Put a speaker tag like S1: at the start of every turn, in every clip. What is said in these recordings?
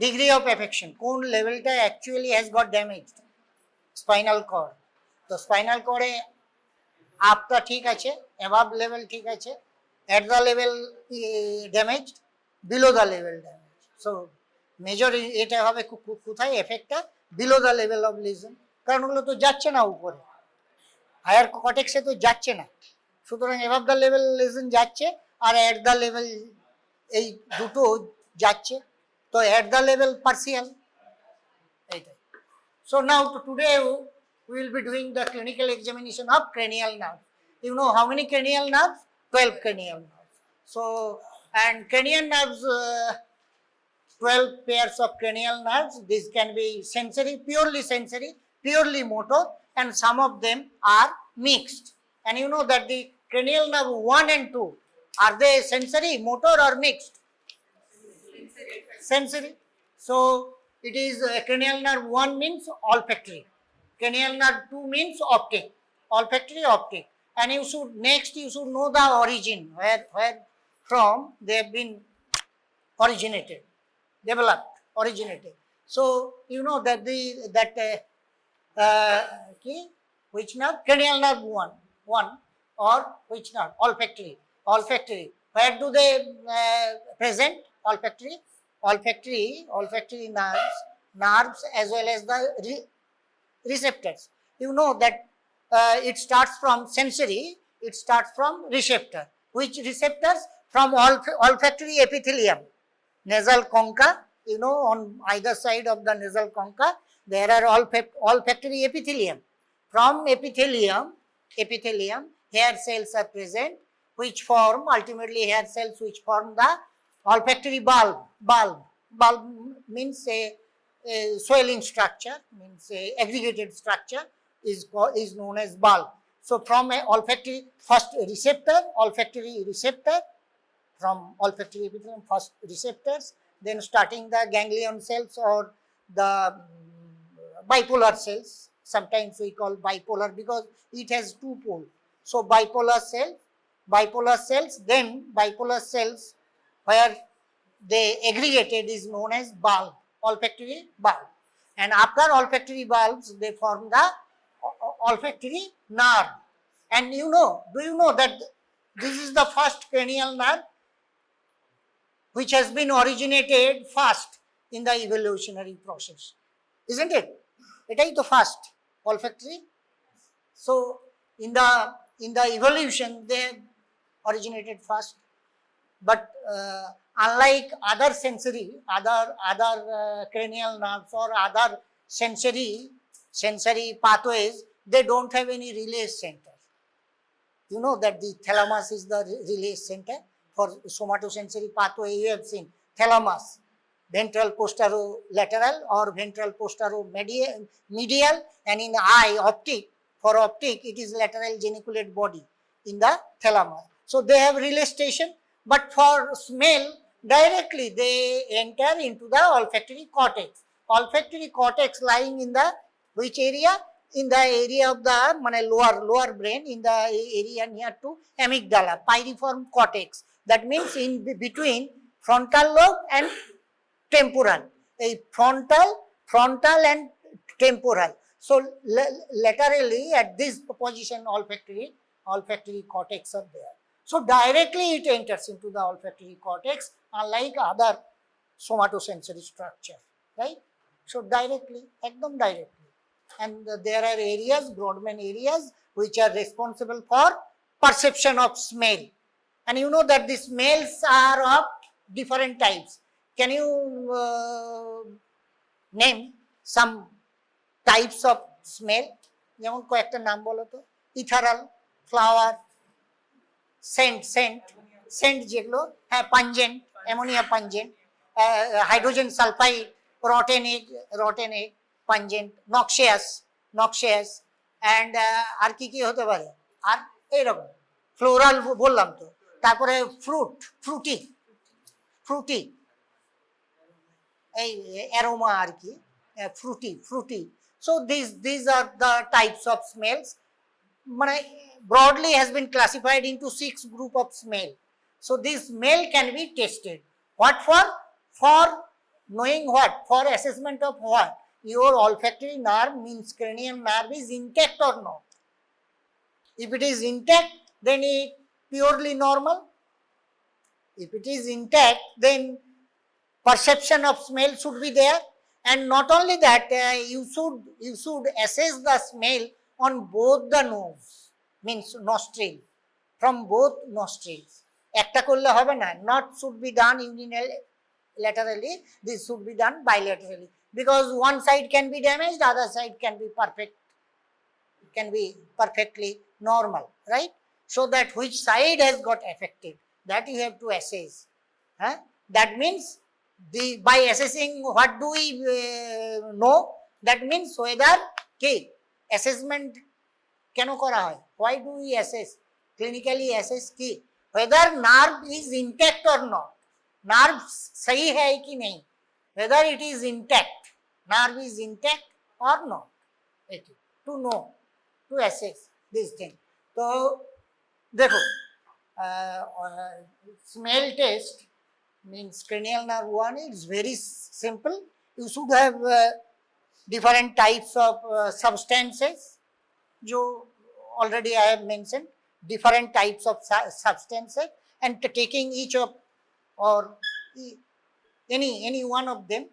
S1: degree of affection কোন লেভেলটা actually has got damaged spinal cord তো স্পাইনাল কর্ডে আপটা ঠিক আছে অ্যাবাভ লেভেল ঠিক আছে at the level damaged below the level damaged so major এটা হবে কোথায় এফেক্টটা বিলো দ্য লেভেল অফ লিজন কারণ ওগুলো তো যাচ্ছে না উপরে হায়ার কর্টেক্সে তো যাচ্ছে না সুতরাং অ্যাবাভ দ্য লেভেল লিজন যাচ্ছে আর অ্যাট দ্য লেভেল এই দুটো যাচ্ছে তো অ্যাট দ্য লেভেল পার্সিয়াল এইটাই so now today we will be doing the clinical examination of cranial nerve you know how many cranial nerves 12 cranial nerves so and cranial nerves 12 pairs of cranial nerves these can be sensory purely motor and some of them are mixed and you know that the cranial nerve 1 and 2 are they sensory motor or mixed sensory so it is cranial nerve 1 means olfactory cranial nerve 2 means optic olfactory optic and you should know the origin where from they have been originated developed originated so you know that which nerve cranial nerve 1 or which nerve olfactory where do they present olfactory nerves as well as the receptors you know that it starts from sensory it starts from receptor which receptors from olfactory epithelium nasal concha you know on either side of the nasal concha there are olfactory epithelium from epithelium hair cells are present which form ultimately hair cells which form the olfactory bulb means a swelling structure means a aggregated structure is known as bulb so from a olfactory first olfactory receptor from olfactory epithelium first receptors then starting the ganglion cells or the bipolar cells sometimes we call bipolar because it has two poles so bipolar cells then bipolar cells where they aggregated is known as bulb olfactory bulb and after olfactory bulbs they form the olfactory nerve and do you know that this is the first cranial nerve which has been originated first in the evolutionary process isn't it etai to first olfactory so in the evolution they originated first but unlike other cranial nerves or other sensory pathways they don't have any release center you know that the thalamus is the release center for somatosensory pathway you have seen thalamus ventral posterolateral or ventral posteromedial and in eye for optic it is lateral geniculate body in the thalamus so they have relay station but for smell directly they enter into the olfactory cortex lying in the which area in the area of the lower brain in the area near to amygdala pyriform cortex that means in between frontal lobe and temporal a frontal and temporal so laterally at this position olfactory cortex are there so directly it enters into the olfactory cortex unlike other somatosensory structure right so directly and there are Brodmann areas which are responsible for perception of smell and you know that the smells are of different types can you name some types of smell যেমন কয়েকটা নাম বলো তো ethereal flower scent যেগুলো হ্যাঁ pungent ammonia pungent hydrogen sulfide rotten egg pungent noxious and আর কি হতে পারে আর এইরকম ফ্লোরাল বললাম তো তারপরে fruity এই অ্যারোমা আর কি fruity so these are the types of smells broadly has been classified into 6 group of smell so this smell can be tested what for knowing what? For assessment of what? Your olfactory nerve means cranial nerve is intact or not. If it is intact, then it purely normal. If it is intact, then perception of smell should be there. And not only that, you should assess the smell on both the nose, means nostril, from both nostrils. একটা করলে হবে না, not should be done unilaterally, this should be done bilaterally, because one side can be damaged, other side can be perfect, can be perfectly normal, right? So that which side has got affected, that you have to assess. That means by assessing, what do we know? That means whether assessment keno kora hoy, why do we assess, clinically assess whether nerve is intact or not, nerve sahi hai ki nahi, whether it is intact, nerve is intact or not, to know, to assess this thing. So देखो, smell test means cranial nerve 1, it's very simple. You should have different types of substances, जो already I have mentioned, different types of substances, and taking each of or any one of them.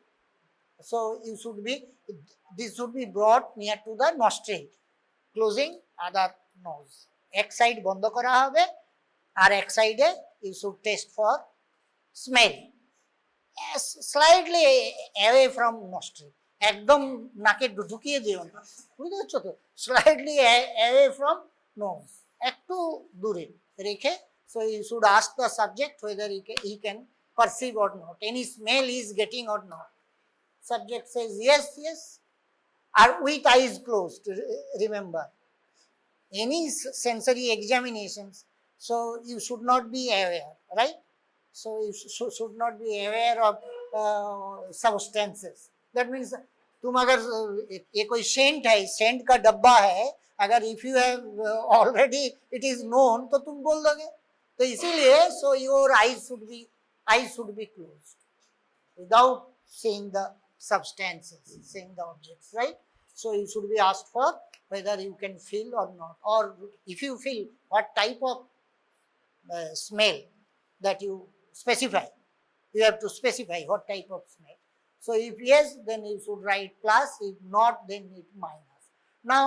S1: So you should be, this should be brought near to the nostril, closing other nose. এক side বন্ধ করা হবে আর এক সাইডে you should test for smell, slightly away from nostril, একদম নাকে ঢুকিয়ে দিও না, বুঝতে পারছো তো, slightly away from nose, একটু দূরে রেখে. So you should ask the subject whether he can perceive or not, any smell is getting or not. Subject says yes, yes, or with eyes closed, remember. Any sensory examinations, so you should not be aware, right? So you should not be aware of substances. That means तुम अगर ये कोई Saint है, Saint का डब्बा है, अगर if you have already it is known, तो तुम बोल दोगे. तो इसीलिए so your eyes should be closed without seeing the substances, seeing the objects, right? So you should be asked for whether you can feel or not, or if you feel, what type of smell that you specify. You have to specify what type of smell. So if yes, then you should write plus, if not, then it minus. Now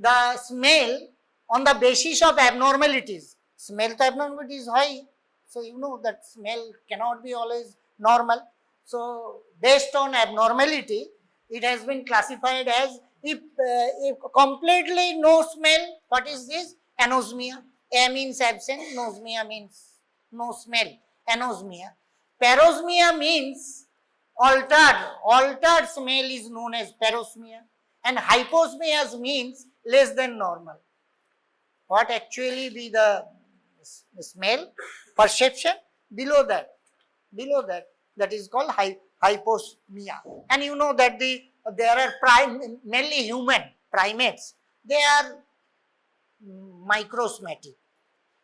S1: the smell on the basis of abnormalities, smell to abnormalities high, so you know that smell cannot be always normal. So based on abnormality, it has been classified as, if completely no smell, what is this? Anosmia. A means absent, nosmia means no smell, anosmia. Parosmia means altered smell is known as parosmia, and hyposmia means less than normal. What actually be the smell perception? Below that is called hyposmia. And you know that there are mainly human primates, they are microsmatic,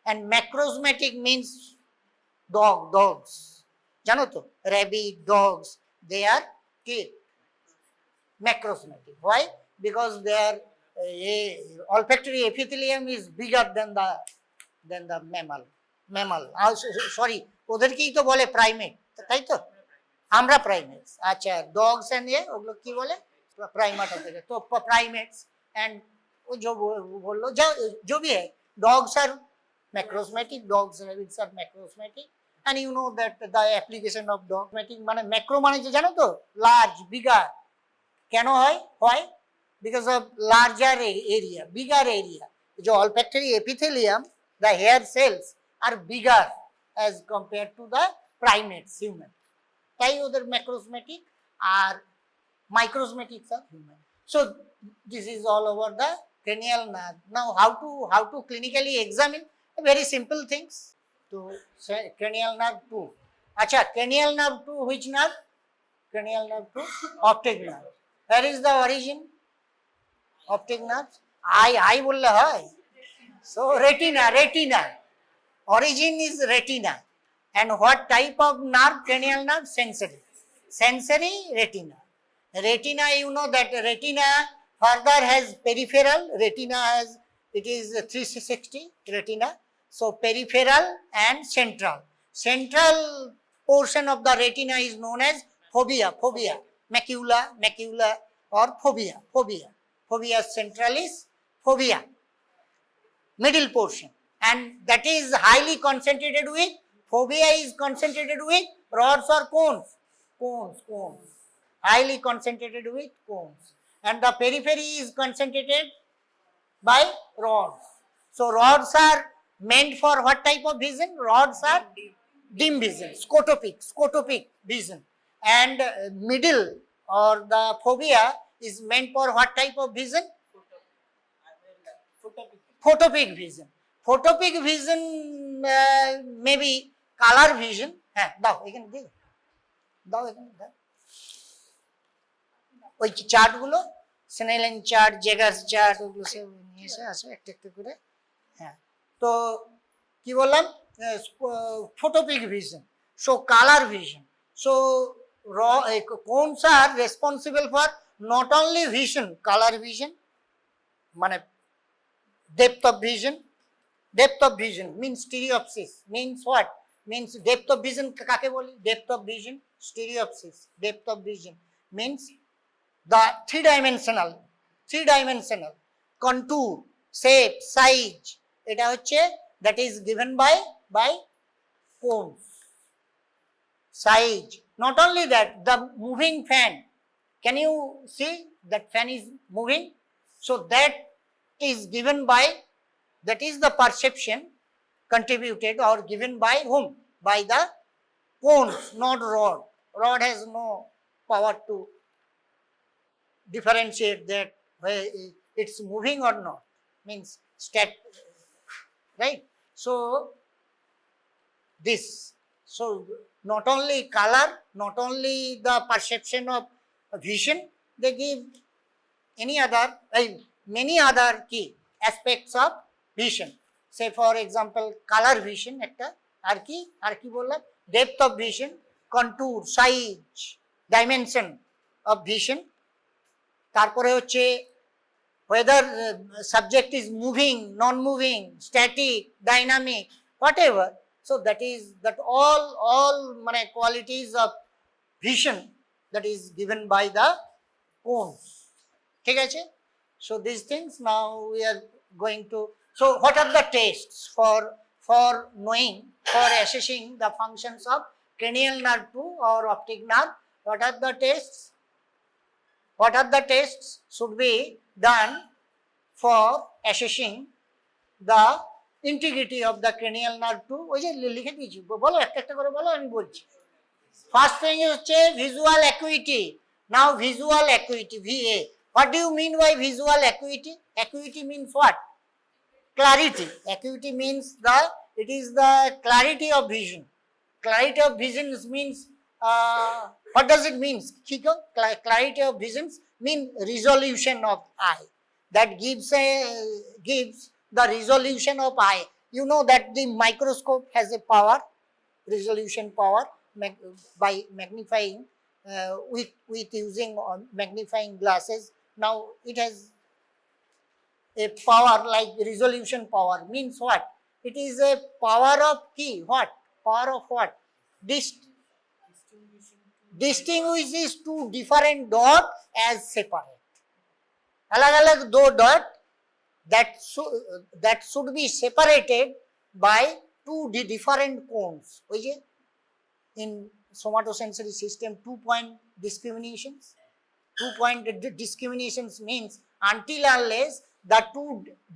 S1: and macrosmatic means dogs, জানো তো, rabbit, dogs, they are macrosmatic. Why? Because their olfactory epithelium is bigger than the mammal. Sorry, ওদেরকেই তো বলে primate, তাই তো, আমরা primates, আচ্ছা, dogs and ওগুলো কি বলে, प्राइमेट होते हैं, तो प्राइमेट्स एंड जो बोलो जो भी है, dogs are macrosmatic, dogs rabbits are macrosmatic, and you know that the application of dogmatic মানে macro মানে যে জানো তো large, bigger, কেন হয়? why? Because of larger area, bigger area. जो olfactory epithelium, the hair cells are bigger as compared to the primates, human. তাই ওদের macrosmatic R microsmatics are human. So this is all over the cranial nerve. Now how to clinically examine? Very simple things. To say cranial nerve 2. Acha, cranial nerve 2, which nerve? Cranial nerve 2, optic nerve. Where is the origin? Optic nerve. I bolle hoy. So retina. Origin is retina. And what type of nerve? Cranial nerve? Sensory. sensory, retina. Retina, you know that retina further has peripheral, retina has, it is 360 retina. So peripheral and central. Central portion of the retina is known as fovea, macula or fovea. Fovea centralis, fovea, middle portion, and that is highly concentrated with, fovea is concentrated with rods or cones, highly concentrated with cones, and the periphery is concentrated by rods. So rods are meant for what type of vision? Rods are dim vision, scotopic vision, and middle or the fovea is meant for what type of vision? Photopic vision. Photopic vision maybe color vision. হ্যাঁ দাও এখানে দিয়ে দাও এখানে দাও ওই চার্টগুলো Snellen chart, জেগার্স chart, ওগুলো সব নিয়ে এসে আসো একটা একটা করে। হ্যাঁ, তো কি বললাম? photopic vision, so color vision. So cones are responsible for not only vision, color vision, মানে depth of vision means stereopsis, means what? Means depth of vision কাকে বলি? Depth of vision, stereopsis, depth of vision means the three dimensional contour, shape, size, এটা হচ্ছে that is given by cones. Size, not only that, the moving fan, can you see that fan is moving? So that is given by, that is the perception contributed or given by whom? By the cones, not rod. Rod has no power to differentiate that whether it's moving or not, means right? So this, so not only color, not only the perception of vision, they give any other many other key aspects of vision. Say for example color vision একটা, আর কি বললাম? Depth of vision, contour, size, dimension of vision. তারপরে হচ্ছে whether subject is moving, non-moving, static, dynamic, whatever. So that is that all মানে qualities of vision that is given by the cones. ঠিক আছে? So these things now we are going to, so what are the tests for knowing, for assessing the functions of cranial nerve 2 or optic nerve? What are the tests? What are the tests should be done for assessing the integrity of the cranial nerve 2? ওই যে লিখে দিয়েছি, বলো একটা একটা করে বলো, আমি বলছি। ফার্স্ট থিং হচ্ছে visual acuity. Now visual acuity, VA. What do you mean by visual acuity? Acuity means what? Clarity. Acuity means it is the clarity of vision. Clarity of vision means what does it mean? Kiko? Clarity of visions mean resolution of eye. That gives the resolution of eye. You know that the microscope has a power, resolution power, by magnifying with using magnifying glasses. Now it has a power like resolution power. Means what? It is a power of key. What? Power of what? Distinguishes two different dots as separate. Alag do dot that should be separated by two different cones. In somatosensory system, 2-point discriminations. 2-point discriminations means until unless the two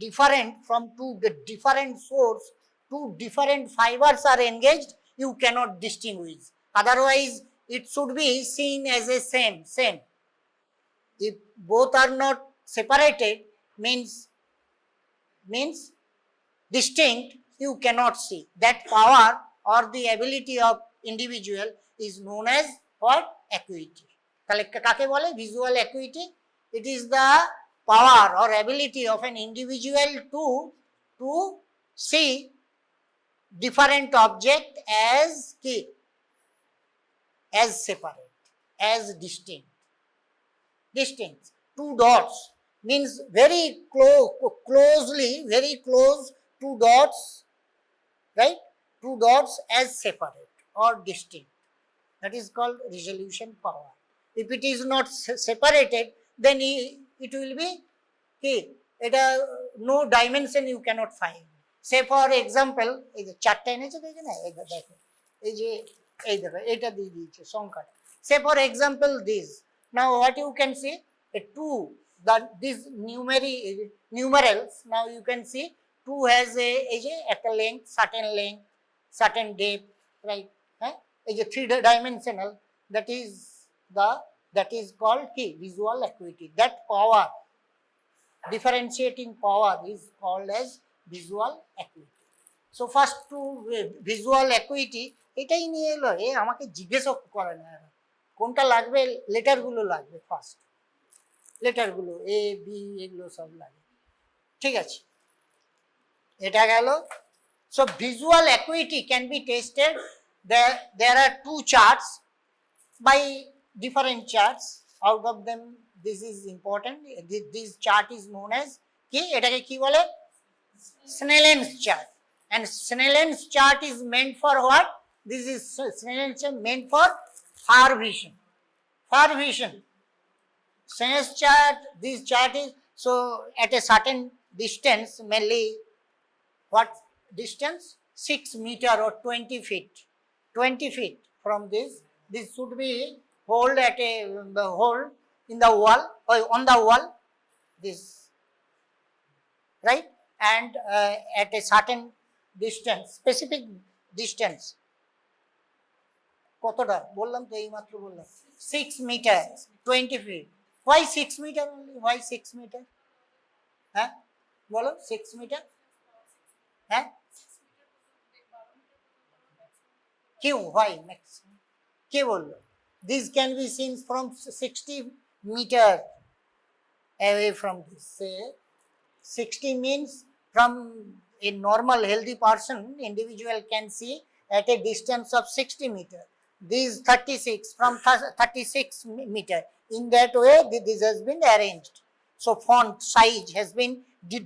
S1: different from two different source, two different fibers are engaged, you cannot distinguish. Otherwise it should be seen as a same. If both are not separated, means distinct, you cannot see. That power or the ability of individual is known as what? Acuity. কাকে বলে? Visual acuity. It is the power or ability of an individual to see different object as separate. as distinct. Distinct. Two dots means very closely, very close two dots, right? Two dots as separate or distinct. That is called resolution power. If it is not separated, then it will be no dimension you cannot find. Say for example, এই যে চারটা এনেছে দেখে না, এই দেখো এই যে এই দেখো এটা দিয়ে দিয়েছে সংখ্যাটা। Say for example this. Now what you can see, a 2, that these numerals, now you can see 2 has a length, certain depth, right? Is a 3-dimensional, that is called visual acuity. That power, differentiating power, is called as visual acuity. So first to visual acuity, এটাই নিয়ে এলো। আমাকে জিজ্ঞেসও করে না কোনটা লাগবে, লেটারগুলো লাগবে, first লেটারগুলো A B এগুলো সব লাগে, ঠিক আছে, এটা গেল। So visual acuity can be tested. There are 2 charts by different charts. Out of them, this is important. This chart is known as এটাকে কি বলে? Snellen's chart. And Snellen's chart is meant for what? This is Snellen's chart meant for far vision. Far vision. Snellen's chart. This chart is so at a certain distance, mainly what distance? 6 meter or 20 feet. 20 feet from this should be hold at a hole in the wall or on the wall, this, right? And at a certain distance, specific distance, কতটা বললাম তো, এই মাত্র বললাম 6 meter 20 feet. Why 6 meter only? Why 6 meter? হ্যাঁ বলো, 6 meter, হ্যাঁ Q, why maximum? Q bollo. This can be seen from 60 meter away from this. Say 60 means from a normal healthy person, individual can see at a distance of 60 meter. This 36 from 36 meter. In that way, this has been arranged. So font size has been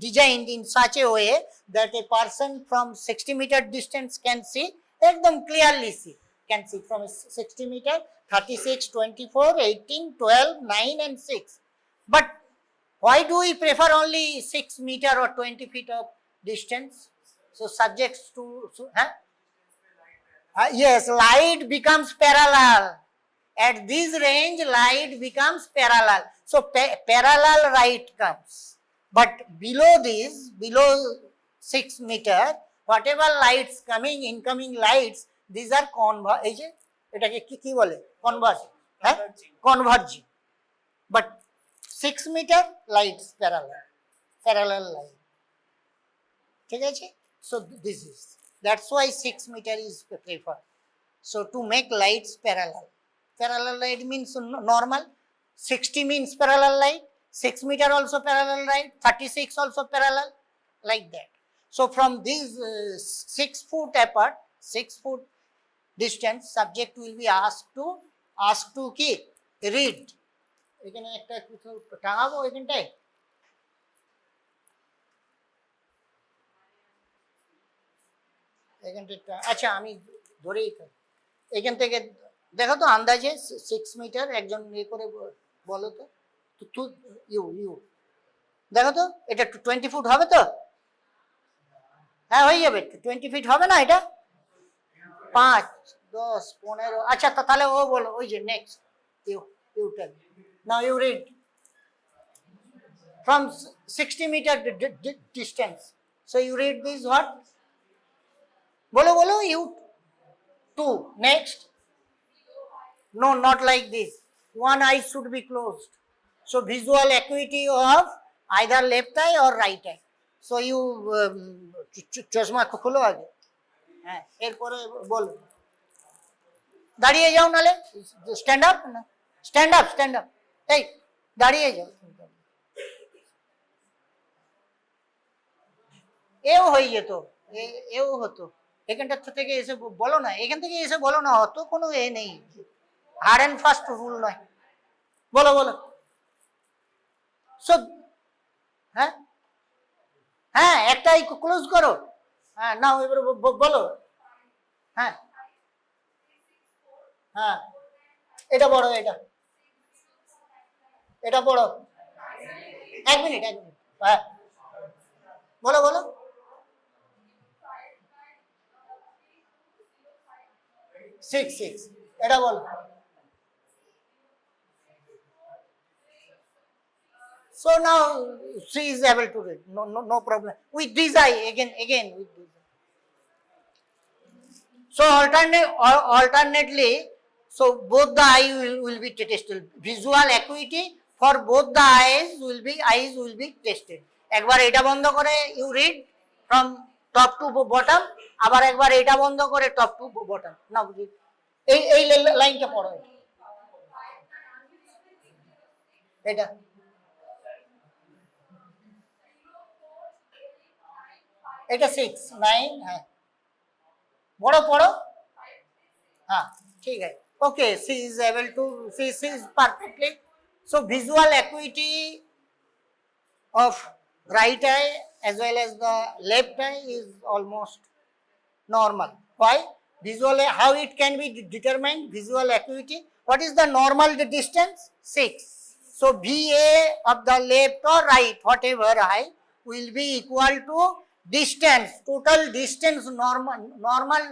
S1: designed in such a way that a person from 60 meter distance can see, एकदम clearly see, can see from 60 meter, 36, 24, 18, 12, 9 and 6. But why do we prefer only 6 meter or 20 feet of distance? So subjects to, yes, light becomes parallel. At this range, light becomes parallel. So parallel light comes. But below this, below 6 meter, whatever lights coming, incoming lights, these are এটাকে কি বলে? Converging. But 6 meter lights parallel light, ঠিক আছে? So this is, that's why 6 meter is preferred. So to make lights parallel light means normal, 60 means parallel light, 6 meter also parallel light, 36 also parallel, like that. So from these 6 foot apart, 6 foot distance, subject will be asked to read. এখানে একটা কিছু টাঙাবো এখানটায়, এখানটা, আচ্ছা আমি ধরেই থাকি, এখান থেকে দেখো তো আন্দাজে 6 মিটার, একজন ইয়ে করে বলো তো, ইউ দেখো তো, এটা 20 ফুট হবে তো? হ্যাঁ হয়ে যাবে, 20 ফিট হবে না এটা? 5, 10, 15, আচ্ছা তাহলে ও বলো, ওই যে next you tell, now you read from 60 meter distance. So you read this what? Bolo you 2. Next. No, not like this. One eye should be closed. So visual acuity of either left eye or right eye. So you চশমা খুলো আগে, হ্যাঁ এরপরে বলো, দাঁড়িয়ে যাও নালে, stand up, না স্ট্যান্ড আপ, এই দাঁড়িয়ে যাও, এও হয়ে যেত, এও হতো, এখানটা থেকে এসে বলো না, এখান থেকে এসে বলো না, হতো কোনো এ নেই, হার্ড অ্যান্ড ফাস্ট রুল নয়। বলো বলো। সো হ্যাঁ হ্যাঁ, একটাই ক্লোজ করো। হ্যাঁ নাও এবার বলো। হ্যাঁ হ্যাঁ, এটা বড়, এটা বড়। 1 মিনিট, 1 মিনিট। হ্যাঁ বলো বলো। 6, এটা বলো। So now she is able to read. No problem. With this eye again with this eye. So alternately, so both the eye will be tested. Visual acuity for both the eyes will be tested. একবার এটা বন্ধ করে you read from top to bottom, আবার একবার এটা বন্ধ করে top to bottom. না বুঝি এই লাইনটা পড়ো। এটা এটা 6, 9, হ্যাঁ বড় পড়ো। হ্যাঁ ঠিক আছে, okay. She is able to she is perfectly. So visual acuity of right eye as well as the left eye is almost normal. Why? Visual, how it can be determined? Visual acuity. What is the normal distance? 6. So VA of the left or right, whatever eye, will be equal to distance, total distance, normal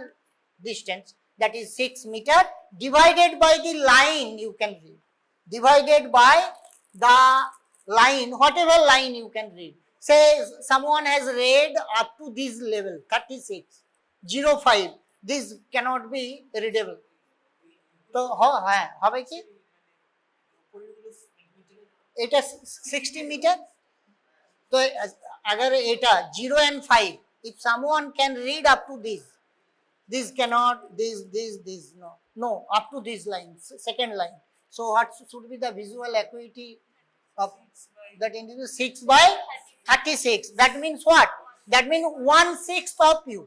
S1: distance, that is 6 meter, divided by the line you can read. Divided by the line, whatever line you can read. Say someone has read up to this level, 36, 05. This cannot be readable. তো হ্যাঁ হবে কি, এটা 60 metre. তো अगर এটা 0 and 5, if someone can read up to this cannot, this no up to this line, second line. So what should be the visual acuity of that individual? 6 by 36. That means what? That means 1/6 of you.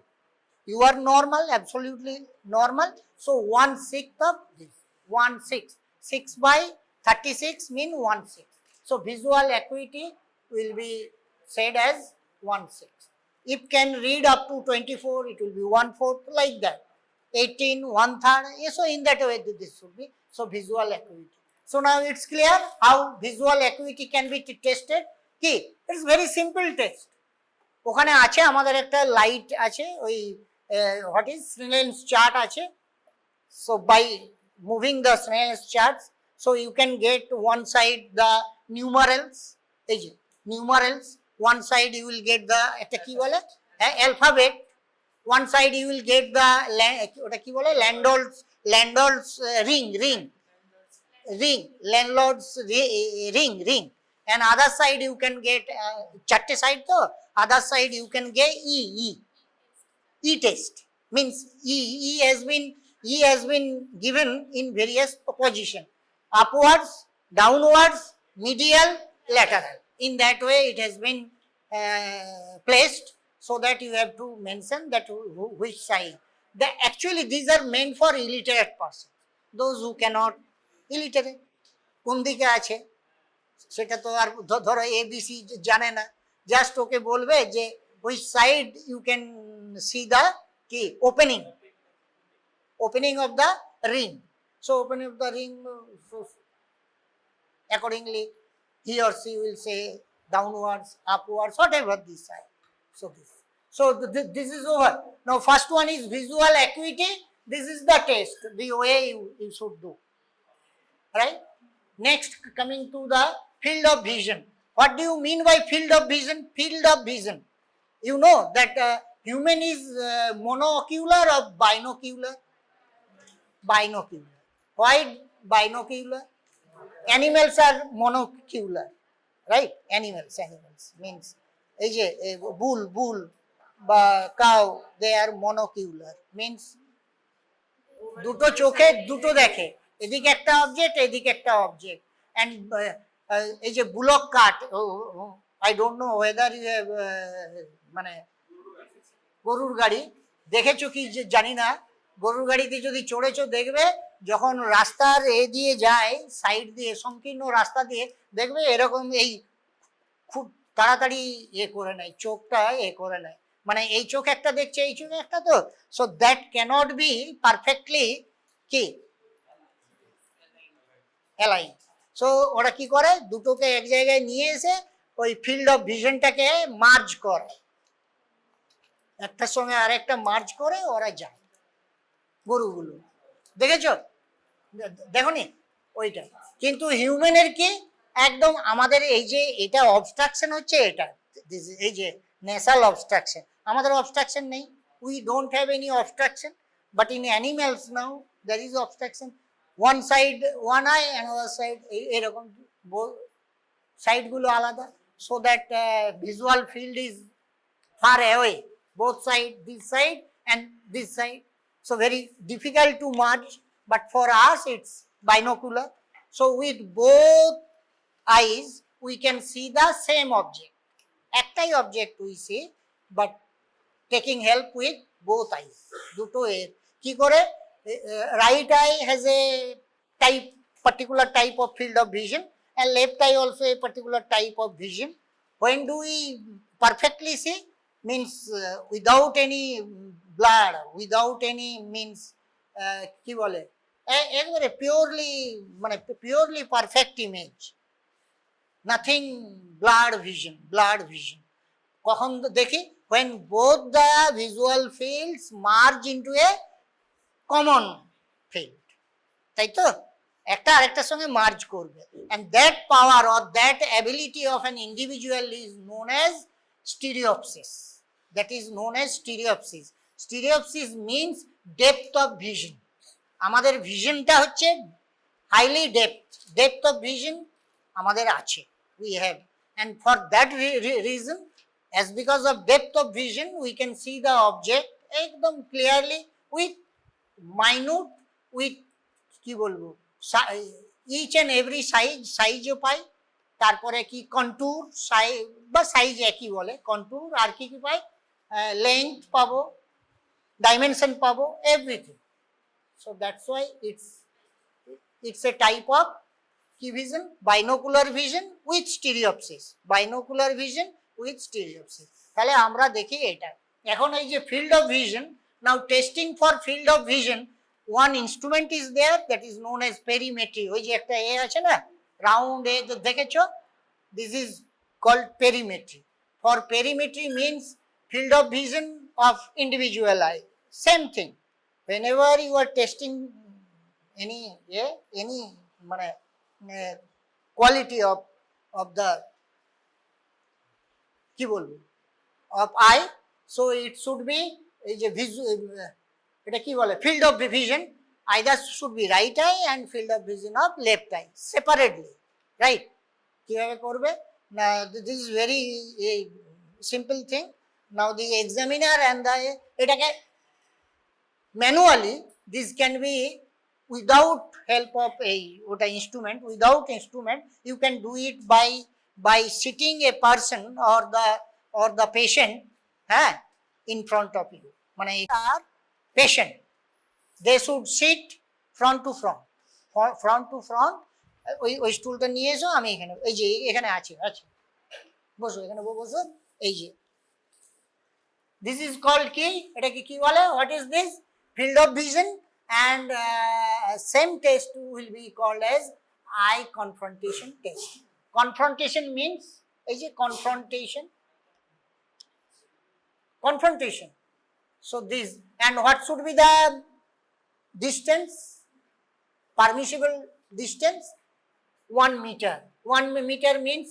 S1: You are normal, absolutely normal. So 1/6 of this. 1/6. 6 by 36 mean 1/6. So visual acuity will be said as 1/6. If can read up to 24, it will be 1/4, like that. 18, 1/3. So in that way this should be. So visual acuity. So now it's clear how visual acuity can be tested. কি, it's very simple test. ওখানে আছে আমাদের একটা light আছে, ওই what is Snellen's chart আছে. So by moving the Snellen's charts, so you can get one side the numerals, এই যে numerals, one side you will get the এটা কি বলে alphabet, one side you will get the ওটা কি বলে landlord's ring, landlord's ring, and other side you can get chatte side, to other side you can get e test, means e has been given in various position, upwards, downwards, medial, lateral. In that way it has been placed, so that you have to mention that which side. Actually these are meant for illiterate person, those who cannot, illiterate কোন দিকে আছে সেটা তো আর ধরো ABC জানে না, just okay বলবে যে which side you can see the কি opening of the ring. So opening of the ring, so accordingly he or she will say downwards, upwards, whatever this side. So this is over. Now first one is visual acuity. This is the test, the way you should do, right? Next, coming to the field of vision. What do you mean by field of vision? Field of vision, you know that human is monocular or binocular? Why binocular? Animals are monocular, right? Animals means এই যে bull বা cow, they are monocular, means দুটো চোখে দুটো দেখে, এদিকে একটা object, এদিকে একটা অবজেক্ট। and এই যে bullock cut, I don't know whether you have মানে গরুর গাড়ি দেখেছো কি জানি না, গরুর গাড়িতে যদি চড়েছো দেখবে যখন রাস্তার এ দিয়ে যায় সাইড দিয়ে সংকীর্ণ রাস্তা দিয়ে দেখবে এরকম এই খুব তাড়াতাড়ি করে নেয় চোখটা করে নেয়, মানে এই চোখ একটা দেখছে এই চোখ একটা, তো so that cannot be perfectly কি অ্যালাইন। সো ওরা কি করে দুটোকে এক জায়গায় নিয়ে এসে ওই ফিল্ড অফ ভিশনটাকে মার্জ করে, একটার সঙ্গে আরেকটা মার্জ করে ওরা যায় গরুগুলো, দেখেছো? দেখোনি ওইটা? কিন্তু হিউম্যানের কি একদম আমাদের এই যে এটা অবস্ট্রাকশন হচ্ছে, এটা এই যে নেসাল অবস্ট্রাকশন, আমাদের অবস্ট্রাকশন নেই, we don't have any obstruction, but in animals now there is obstruction, one side one eye another side, এরকম সাইডগুলো আলাদা, so that visual field is far away, both side, this side and this side, so very difficult to merge, but for us it's binocular, so with both eyes we can see the same object, একটাই object we see but taking help with both eyes, দুটো এর কি করে right eye has a type, particular type of field of vision, and left eye also a particular type of vision. When do we perfectly see? Means without any blood, without any means কি বলে একবারে purely, মানে purely perfect image, nothing blood vision, blood vision কখন দেখি? when both the visual fields merge into a common field, তাই তো? একটা আরেকটার সঙ্গে মার্জ করবে, and that power or that ability of an individual is known as stereopsis. That is known as stereopsis. Stereopsis means depth of vision. আমাদের ভিশনটা হচ্ছে highly depth of vision আমাদের আছে, we have, and for that reason, as because of depth of vision we can see the object একদম clearly with minute, with কি বলবো each and every সাইজও পাই, তারপরে কি কন্টুর সাইজ বা সাইজ একই বলে, কন্টুর আর কি কি পাই, লেন্থ পাবো, ডাইমেনশন পাবো, everything, so that's why it's a type of কি vision, binocular vision with stereopsis, binocular vision with stereopsis. তাহলে আমরা দেখি এটা এখন এই যে field of vision, now testing for field of vision, one instrument is there that is known as perimetry, ওই যে একটা এ আছে না রাউন্ড এ দেখেছো, this is called perimetry. For perimetry means field of vision of individual eye, same thing, whenever you are testing any মানে quality of the কি বলবো of eye, so it should be এই যে এটা কি বলে field of vision either should be right eye and field of vision of left eye separately, right? কিভাবে করবে না, this is very simple thing. Now the examiner and the এটাকে manually, this can be without help of a ওটা instrument, without instrument you can do it by sitting a person or the patient in front of you, মানে আর patient, they should sit front to front, ওই স্টুলটা নিয়ে এসো, আমি এখানে এই যে এখানে আছি বসো, এখানে বসো, এই যে this is called কি, এটাকে কি বলে, what is this? Field of vision, and same test will be called as eye confrontation test. Confrontation means এই যে confrontation, so this, and what should be the distance, permissible distance, 1 meter. 1 meter means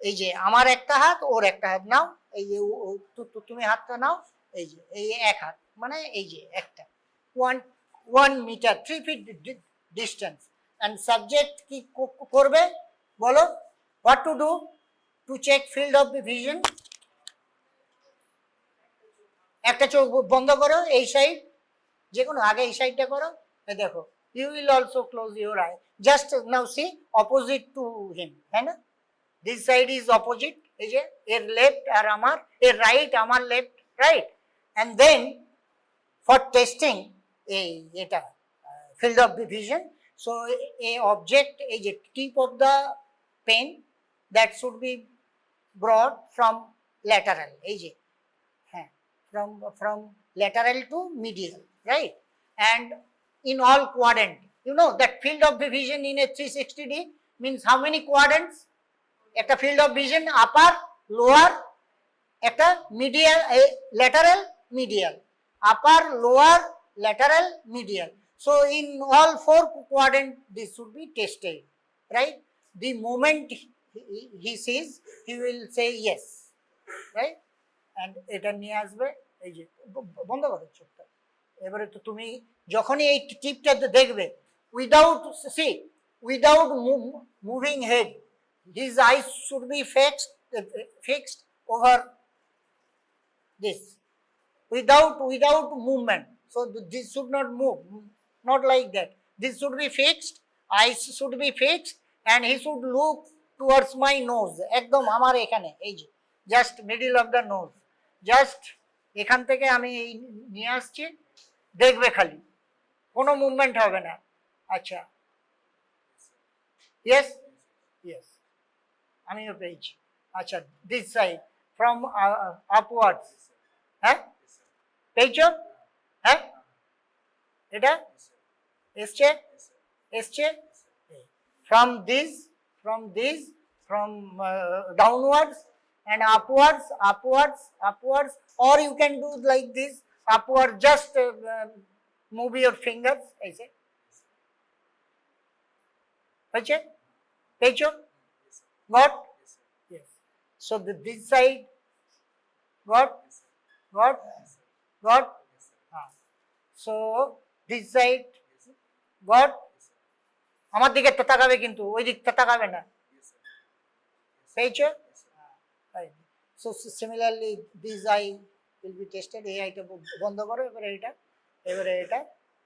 S1: এই যে আমার একটা হাত ওর একটা হাত নাও, এই যে তুমি হাতটা নাও, এই যে এই এক হাত মানে এই যে একটা 1 meter 3 feet distance, and subject কি করবে বলো, what to do to check field of the vision? একটা চোখ বন্ধ করো, এই সাইড যে কোনো আগে এই সাইডটা করো, এই দেখো you will also close your eye, just now see opposite to him, তাই না, this side is opposite, এই যে এর লেফট আর আমার, এর রাইট আমার left, right, and then for testing এই এটা field of vision. So a object is a tip of the pen that should be brought from lateral, এই যে হ্যাঁ, from lateral to medial, right? And in all quadrant, you know that field of vision in a 360 means how many quadrants? একটা field of vision upper, lower, একটা medial, lateral, medial, upper, lower, lateral, medial. So in all four quadrant this should be tested, right? The moment he sees, he will say yes, right? And এটা নিয়ে আসবে, এই যে বন্ধ করো চোখটা। এবারে তো তুমি যখনই এই টিপটা দেখবে, without see without moving head, his eyes should be fixed over this without movement. So this should not move, not like that. This should be fixed, eyes should be fixed, and he should look towards my nose, একদম আমার এখানে, এই যে just middle of the nose, just এখান থেকে আমি নিয়ে আসছি, দেখবে খালি, কোনো মুভমেন্ট হবে না। আচ্ছা, ইয়েস ইয়েস, আমিও পেয়েছি। আচ্ছা, দিস সাইড ফ্রম আপওয়ার্ডস, হ্যাঁ পেয়েছ, হ্যাঁ এটা এসছে এসছে, from downwards and upwards, or you can do like this, upward, just move your fingers, ऐसे হয়েছে, পেয়েছো, got, yes. So this side got, so this side got, আমার দিকে তাকাবে কিন্তু ওই দিকটা তাকাবে না, পেয়েছো? So similarly this eye will be tested, এই আইটা বন্ধ করো, এবারে এটা, এবারে এটা,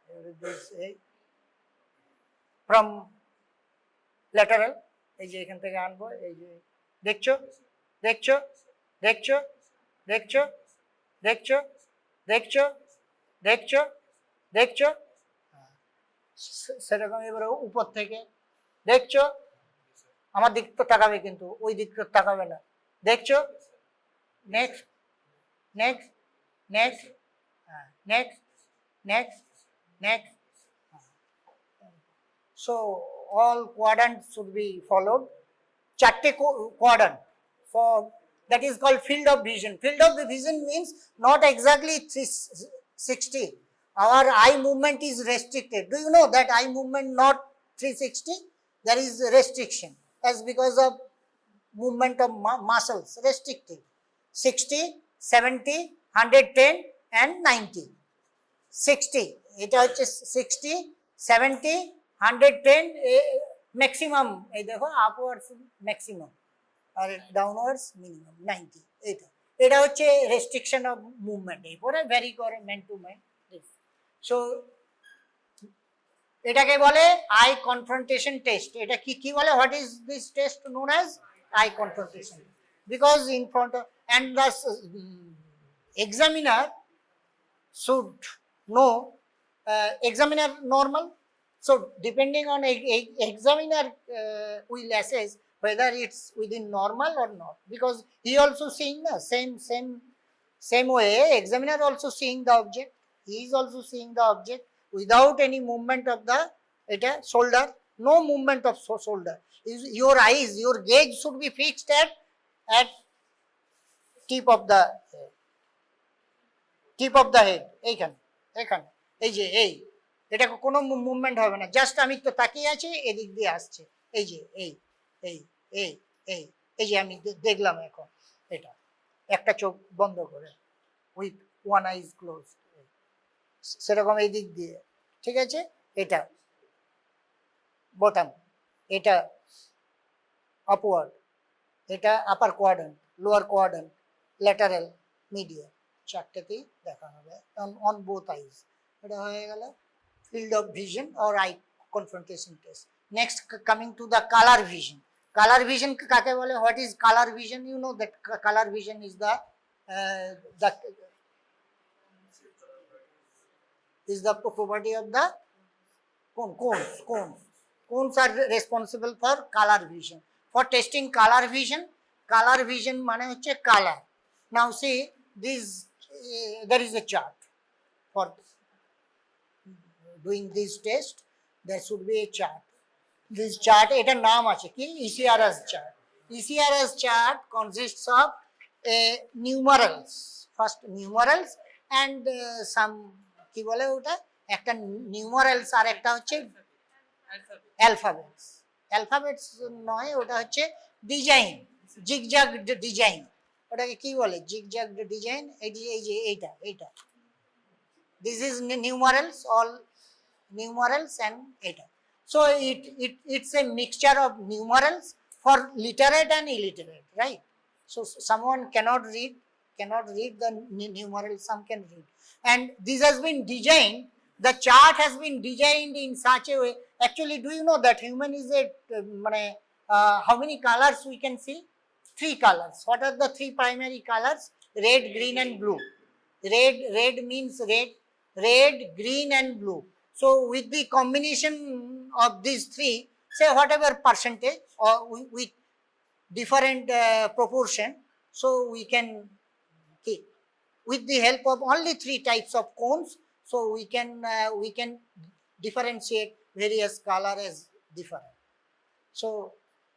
S1: এবারে this from lateral, এই যে এখান থেকে আনবো, এই যে দেখছো দেখছো দেখছো দেখছো দেখছো দেখছো দেখছো দেখছো, সেরকম এবারে উপর থেকে দেখছো, আমার দিক তো তাকাবে কিন্তু ওই দিক তো তাকাবে না, দেখছো, next next next next next next. So all quadrants should be followed, চারটে quadrant, for that is called field of vision. Field of vision means not exactly 360. Our eye movement is restricted. Do you know that eye movement not 360? There is restriction, as because of movement of muscles, restricted. 60, 70, 110 and 90. 60, এটা হচ্ছে 60, 70, 110, maximum, এই দেখো upwards maximum আর downwards minimum 90, এটা হচ্ছে restriction of movement, এই পরে vary করে man to man. So এটাকে বলে আই কনফ্রন্টেশন টেস্ট। এটা কি বলে, what is this test known as I confrontation, because in front of, and the examiner should know, examiner normal, so depending on examiner will assess whether it's within normal or not, because he also seeing the same way, examiner also seeing the object, he is also seeing the object without any movement of the shoulder, no movement of shoulder. Your eyes, your gaze should be fixed at tip of the head, এইখানে এখানে, এই যে এটা কোনো movement হবে না, just আমি তো তাকিয়ে আছি, এদিক দিয়ে আসছে, এই যে এই এই এই এই এই যে আমি দেখলাম এখন, এটা একটা চোখ বন্ধ করে উইথ ওয়ান আইজ ক্লোজ, সেরকম এই দিক দিয়ে, ঠিক আছে, এটা বটম, এটা আপওয়ার্ড, এটা upper quadrant, lower quadrant, lateral, medial, চারটাতেই দেখা হবে অন বোথ আইজ। এটা হয়ে গেল field of vision or eye confrontation test. Next, coming to the color vision. Color vision কাকে বলে? What is color vision? You know that color vision is the is the property of the cones. Cones are responsible for color vision. For testing color vision মানে হচ্ছে color. Now see this, there is a chart for doing this test. There should be a chart. This chart, এটার নাম আছে কি ECRS chart. ECRS chart consists of numerals, first numerals and some কি বলে ওটা, একটা numerals আর একটা হচ্ছে alphabets নয়, ওটা হচ্ছে ডিজাইন, জিগজ্যাগ ডিজাইন, ওটাকে কি বলে জিগজ্যাগ ডিজাইন, এই যে এইটা this is numerals, all numerals and eta. So it's a mixture of numerals for literate and illiterate, right? So someone cannot read the numerals, some can read, and this has been designed, the chart has been designed in such a way. Actually, do you know that human is a how many colors we can see? 3 colors. What are the 3 primary colors? Red, green and blue. Red means red, green and blue. So with the combination of these 3, say whatever percentage or with different proportion, so we can keep with the help of only 3 types of cones, so we can differentiate various color as different. So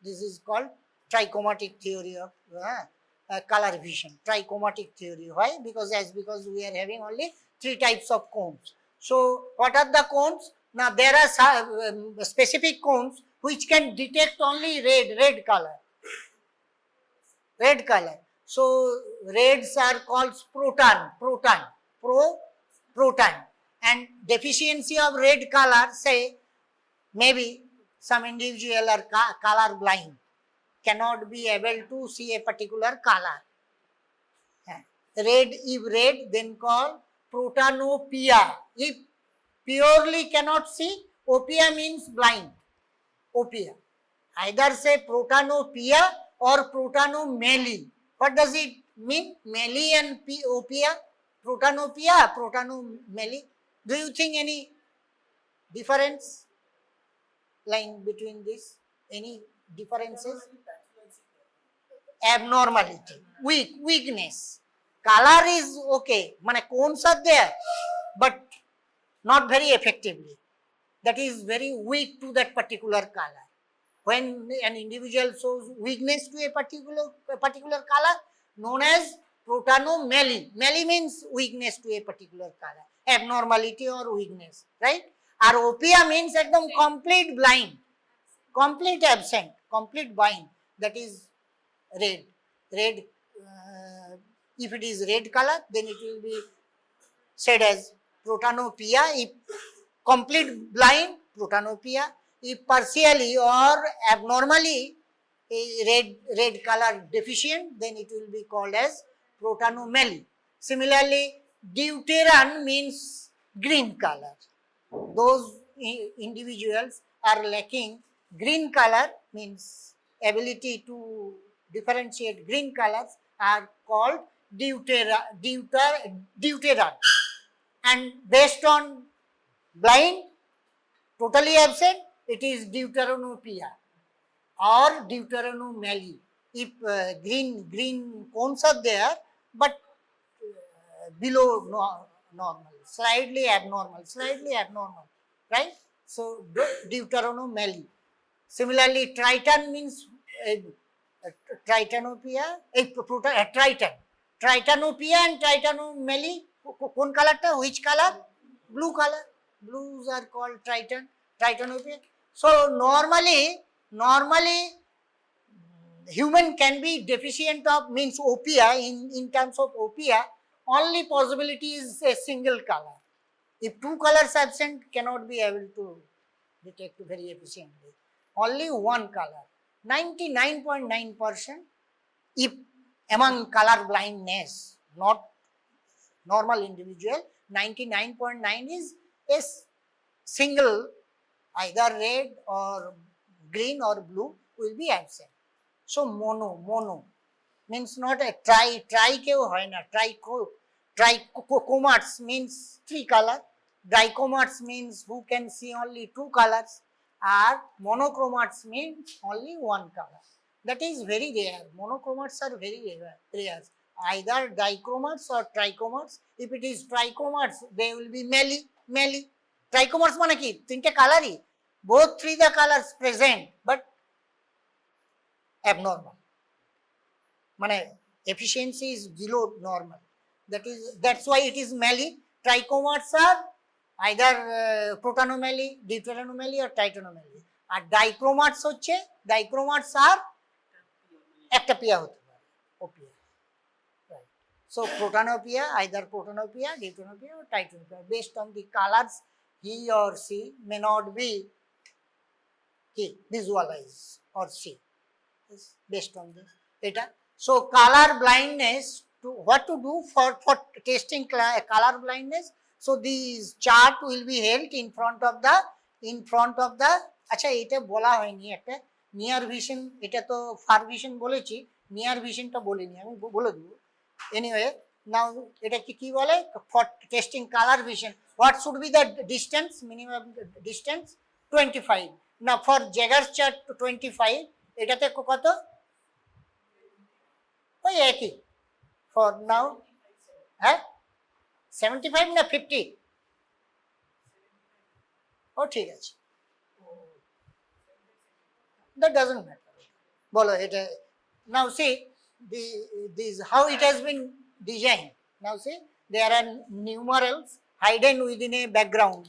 S1: this is called trichromatic theory of color vision. Trichromatic theory. Why? Because we are having only 3 types of cones. So what are the cones? Now there are specific cones which can detect only red color. So reds are called proton, and deficiency of red color, say maybe some individual are color blind, cannot be able to see a particular color. If red, then called protanopia. If purely cannot see, opia means blind. Opia. Either say protanopia or protanomelie. What does it mean? Melie and opia? Protanopia, protanomelie. Do you think any difference lying between this? Any differences? Abnormality, weakness. Color is okay, cones are there, but not very effectively. That is very weak to that particular color. When an individual shows weakness to a particular color, known as protanomelie. Melie means weakness to a particular color, abnormality or weakness, right? Or opia means ekdom complete blind, complete absent, complete blind. That is red. If it is red color, then it will be said as protanopia. If complete blind, protanopia. If partially or abnormally red color deficient, then it will be called as protanomelie. Similarly, deuteran means green color. Those individuals are lacking green color, means ability to differentiate green colors, are called deuteran. And based on blind, totally absent, it is deuteranopia or deuteranomelie. If green cones are there, but below normal, slightly abnormal, right? So deuteranomelie. Similarly, triton means tritanopia, tritanopia and tritanopia. কোন কালারটা? Which color? Blue color. Blues are called tritanopia. So normally human can be deficient of, means opia. In terms of opia, only possibility is a single color. If 2 colors absent, cannot be able to detect very efficiently. Only 1 color. 99.9%. If among color blindness, not normal individual, 99.9 is a single, either red or green or blue will be absent. So mono means not a tri keu hoy na, trichomats means 3 color. Dichromates means who can see only two colors, and monochromates means only one color. That is very rare. Monochromates are very rare. Either dichromates or trichromates. If it is trichromates, they will be male. Trichromates মানে কি তিনটে কালারই, both three the colors present but abnormal, মানে efficiency is below normal. That's why it is male. Trichromates are either protanomaly, deuteranomaly or tritanomaly. R dichromates হচ্ছে, dichromates are একটা পিয়া হতে পারে, ওপিয়া, right? So protanopia, either protanopia, deuteranopia or tritanopiya. Based on the colors, he or she may not be visualize or see. Based on this data. So color blindness, to what to do for testing color blindness? So this chart will be held in front of the আচ্ছা এটা বলা হয়নি, একটা near vision, এটা তো fur vision বলেছি, near ভিশনটা বলিনি, আমি বলে দেবো এনিওয়ে। নাও এটা কি বলে for testing colour vision, what should be the distance, minimum distance 25। না ফর জেগার চার্ট 25, এটাতে কত, ওই একই ফর নাও, হ্যাঁ 75 না 50, ও ঠিক আছে, that doesn't matter, বলো এটা। now see this how it has been designed. now see there are numerals hidden within a background,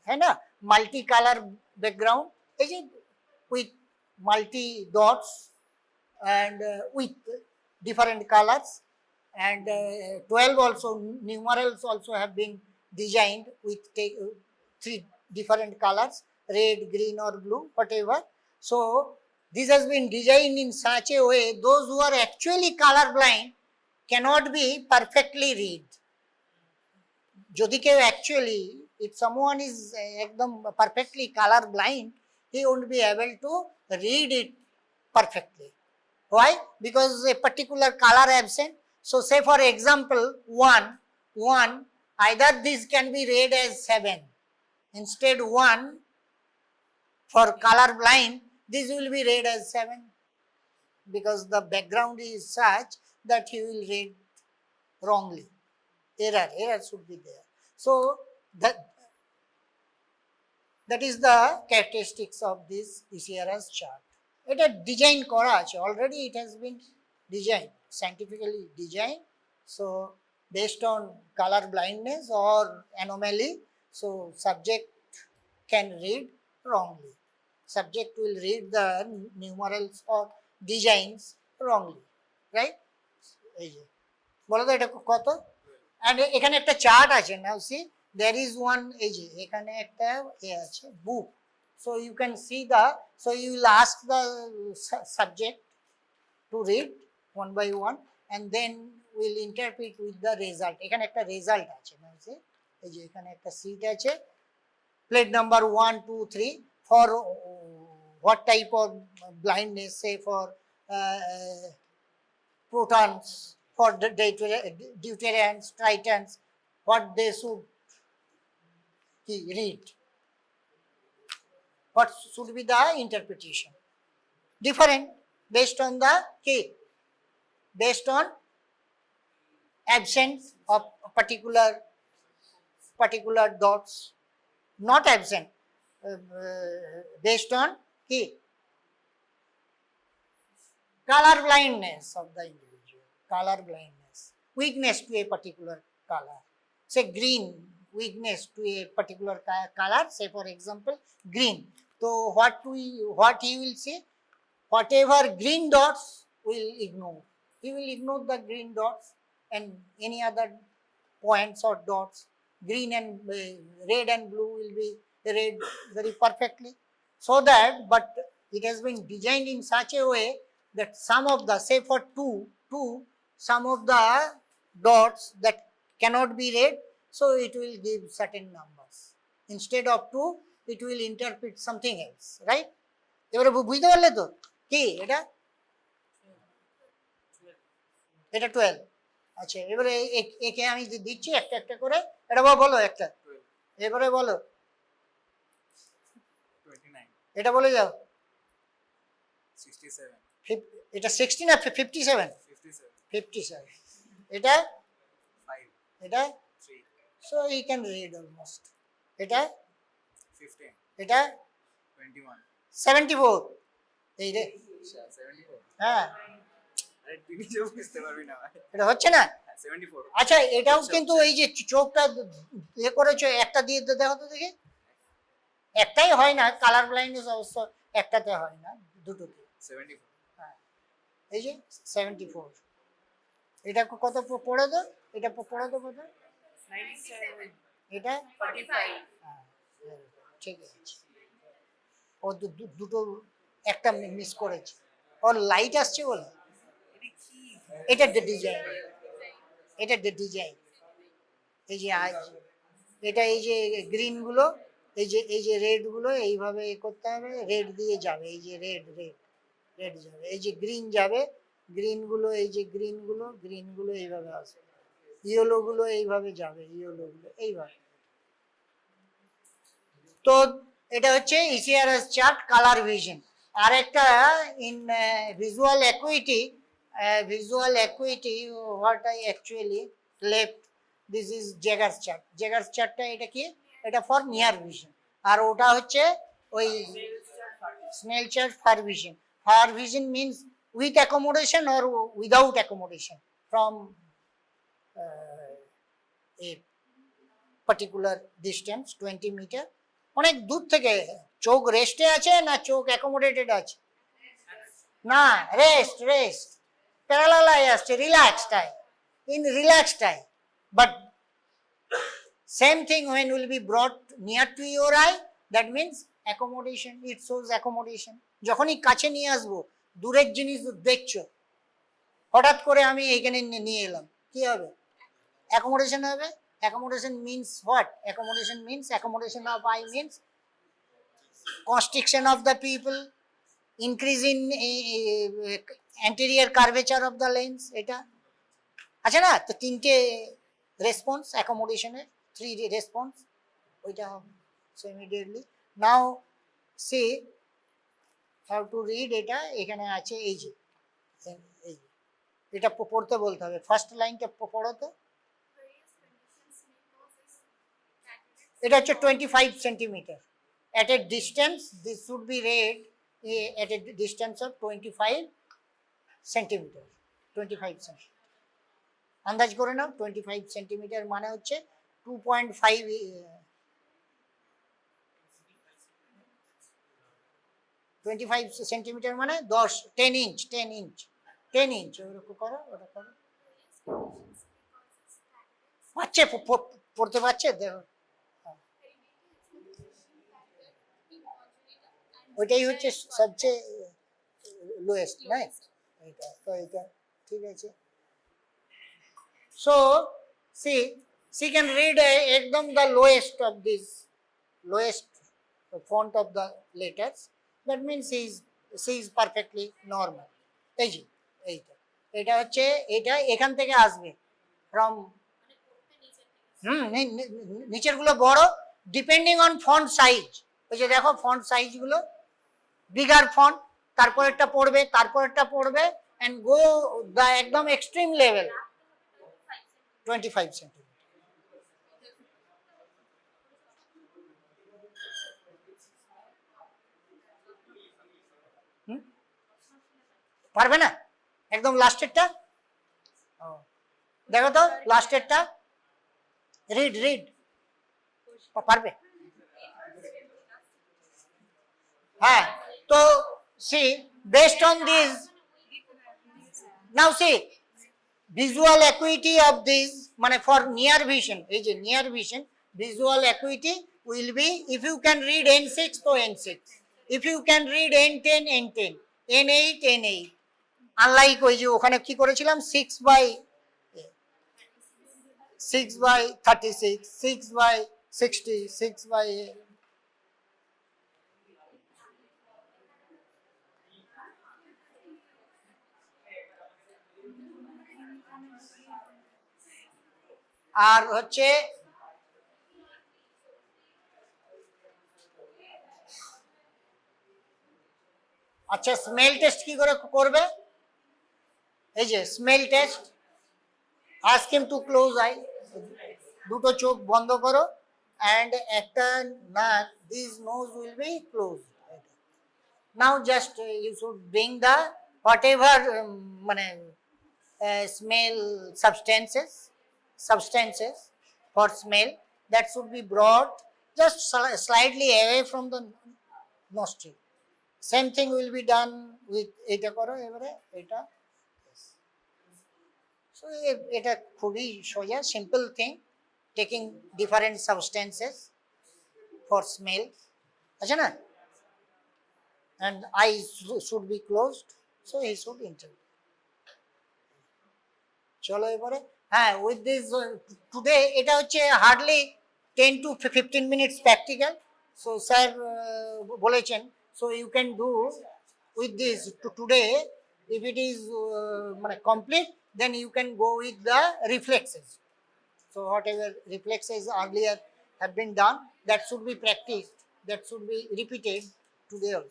S1: है ना, multi color background, এই যে with multi dots and with different colors, and 12 also numerals also have been designed with three different colors, red, green or blue, whatever. So this has been designed in such a way those who are actually color blind cannot be perfectly read. যদি কেউ actually, if someone is একদম perfectly color blind, he won't be able to read it perfectly. Why? Because a particular color absent. So say for example 1, either this can be read as 7, instead 1 for color blind, this will be read as 7, because the background is such that he will read wrongly. Error should be there. So that is the characteristics of this ECRS chart. এটা design করা আছে already, it has been designed, scientifically designed. So based on color blindness or anomaly, so subject can read wrongly. Subject will read the numerals or designs wrongly, right? এই যে বলো তো এটা কত, and এখানে একটা চার্ট আছে, নাও see there is one, এই যে এখানে একটা আছে book. So you can see so you will ask the subject to read one by one, and then we'll interpret with the result. এখানে একটা রেজাল্ট আছে, এই যে এখানে একটা সিট আছে, plate number 1, 2, 3 for what type of blindness, say for protons, for deuterians, tritons, what they should read, what should be the interpretation. Different based on the key, based on absence of particular dots, not absent, based on key color blindness of the individual, color blindness, weakness to a particular color, say green, weakness to a particular color, say for example green. So what he will say, whatever green dots will ignore, he will ignore the green dots, and any other points or dots, green and red and blue will be read very perfectly. So that, but it has been designed in such a way that some of the, say for two, some of the dots that cannot be read, so it will give certain numbers. Instead of 2, it will interpret something else, right? এবারে বুঝতে পারলে তো কি এটা 12। আচ্ছা এবারে একে আমি দিচ্ছি একটা একটা করে, এটা বলো একটা, এবারে বলো
S2: 29,
S1: এটা বলে যাও
S2: 67,
S1: এটা 60 না 57
S2: 57,
S1: 57 এটা
S2: 5,
S1: এটা
S2: 3,
S1: so you can read almost এটা
S2: 15,
S1: এটা
S2: 21,
S1: 74 এই রে
S2: 74.
S1: হ্যাঁ
S2: আরে তুই নিজেও বুঝতে পারবি না ভাই।
S1: এটা হচ্ছে না
S2: 74.
S1: আচ্ছা এটাও
S2: হচ্ছে,
S1: কিন্তু
S2: হচ্ছে।
S1: এই যে চোখটা ইয়ে করেছো একটা দিয়ে দেখো তো দেখি একটাই হয় না কালার ব্লাইন্ডনেস অবশ্য একটাতে হয় না দুটোতে
S2: 74.
S1: হ্যাঁ এই যে 74 এটা কত পড়ে তো এটা পড়ে তো কত
S3: 97,
S1: এটা
S3: 45.
S1: হ্যাঁ, ঠিক আছে ও দুটো একটা মিস করেছে ওর লাইট আসছে বলে এটা ডিজাইন এটা ডিজাইন এই যে আজ এটা এই যে গ্রিন গুলো এই যে রেড গুলো এইভাবে করতে হবে রেড দিয়ে যাবে এই যে রেড যাবে এই যে গ্রিন যাবে গ্রিন গুলো এই যে গ্রিন গুলো এইভাবে আসবে ইয়েলো গুলো এইভাবে যাবে ইয়েলো গুলো এইভাবে তো এটা হচ্ছে ইসিআরএস চার্ট কালার ভিশন আর একটা in visual acuity what I actually left this is Jaggers চার্টটা এটা কি এটা ফর নিয়ার ভিশন আর ওটা হচ্ছে ওই Snellen chart far vision means with accommodation or without accommodation from a particular distance 20 metre অনেক দূর থেকে চোখ রেস্টে আছে না চোখ অ্যাকোমোডেটেড আছে না রেস্ট প্যারালাল আসছে relaxed I but same thing when will be brought near to your eye that means accommodation it shows accommodation যখনই কাছে নিয়ে আসবো দূরের জিনিস দেখছো হঠাৎ করে আমি এইখানে নিয়ে এলাম কি হবে accommodation হবে accommodation means what accommodation of eye means constriction of the people increase in anterior curvature of the lens এটা আছে না তো তিনটে রেসপন্স অ্যাকোমোডেশনের 3 রেসপন্স ওইটা হবে so immediately now C how to read এটা এখানে আছে এই যে এই এটা পড়তে বলতে হবে ফার্স্ট লাইনটা পড়ো তো এটা হচ্ছে 25 centimetre at a distance this should be read at a distance of 25 centimetre 25 centimetre আন্দাজ করে নাও 25 সেন্টিমিটার মানে হচ্ছে 2.5 25 সেন্টিমিটার মানে 10 ইঞ্চ ওরকম করো ওটা করো পাচ্ছে পড়তে পারছে দেখো ওইটাই হচ্ছে সবচেয়ে লোয়েস্ট নাই এটা তো এটা ঠিক আছে so she can read ekdam the lowest font of the letters that means she is perfectly normal এই যে এইটা এটা হচ্ছে এটা এখান থেকে আসবে from নিচের গুলো বড় ডিপেন্ডিং অন ফন্ট সাইজ ওই যে দেখো ফন্ট সাইজ গুলো বিগার ফন্ট তারপরেরটা পড়বে and go the একদম extreme level 25 সেন্টিমিটার পারবে না একদম লাস্টেরটা দেখো তো লাস্টেরটা রিড পারবে হ্যাঁ তো see based on this now see visual acuity of this মানে for near vision এই যে near vision visual acuity will be if you can read n6 তো n6 if you can read n10 n10 n8 n8 unlike ওই যে ওখানে কি করেছিলাম 6 by 36 6 by 60 6 by আর হচ্ছে আচ্ছা স্মেল টেস্ট কি করে করবে? এই যে smell test, ask him to close eye, দুটো চোখ বন্ধ করো অ্যান্ড একটা নাক, this nose will be close. Now just you should bring the whatever মানে smell substances for smell that should be brought just slightly away from the nostril. Same thing will be done with এটা করো এবারে এটা। So এটা খুবই সোজা, simple thing, taking different substances for smell, আছে না? And eyes should be closed, so he should enter. চলো এবারে হ্যাঁ উইথ দিস টুডে এটা হচ্ছে hardly 10 to 15 minutes practical. So sir বলেছেন so you can do with this today, if it is মানে complete then you can go with the reflexes. So whatever reflexes earlier have been done, that should be practised, that should be repeated today also.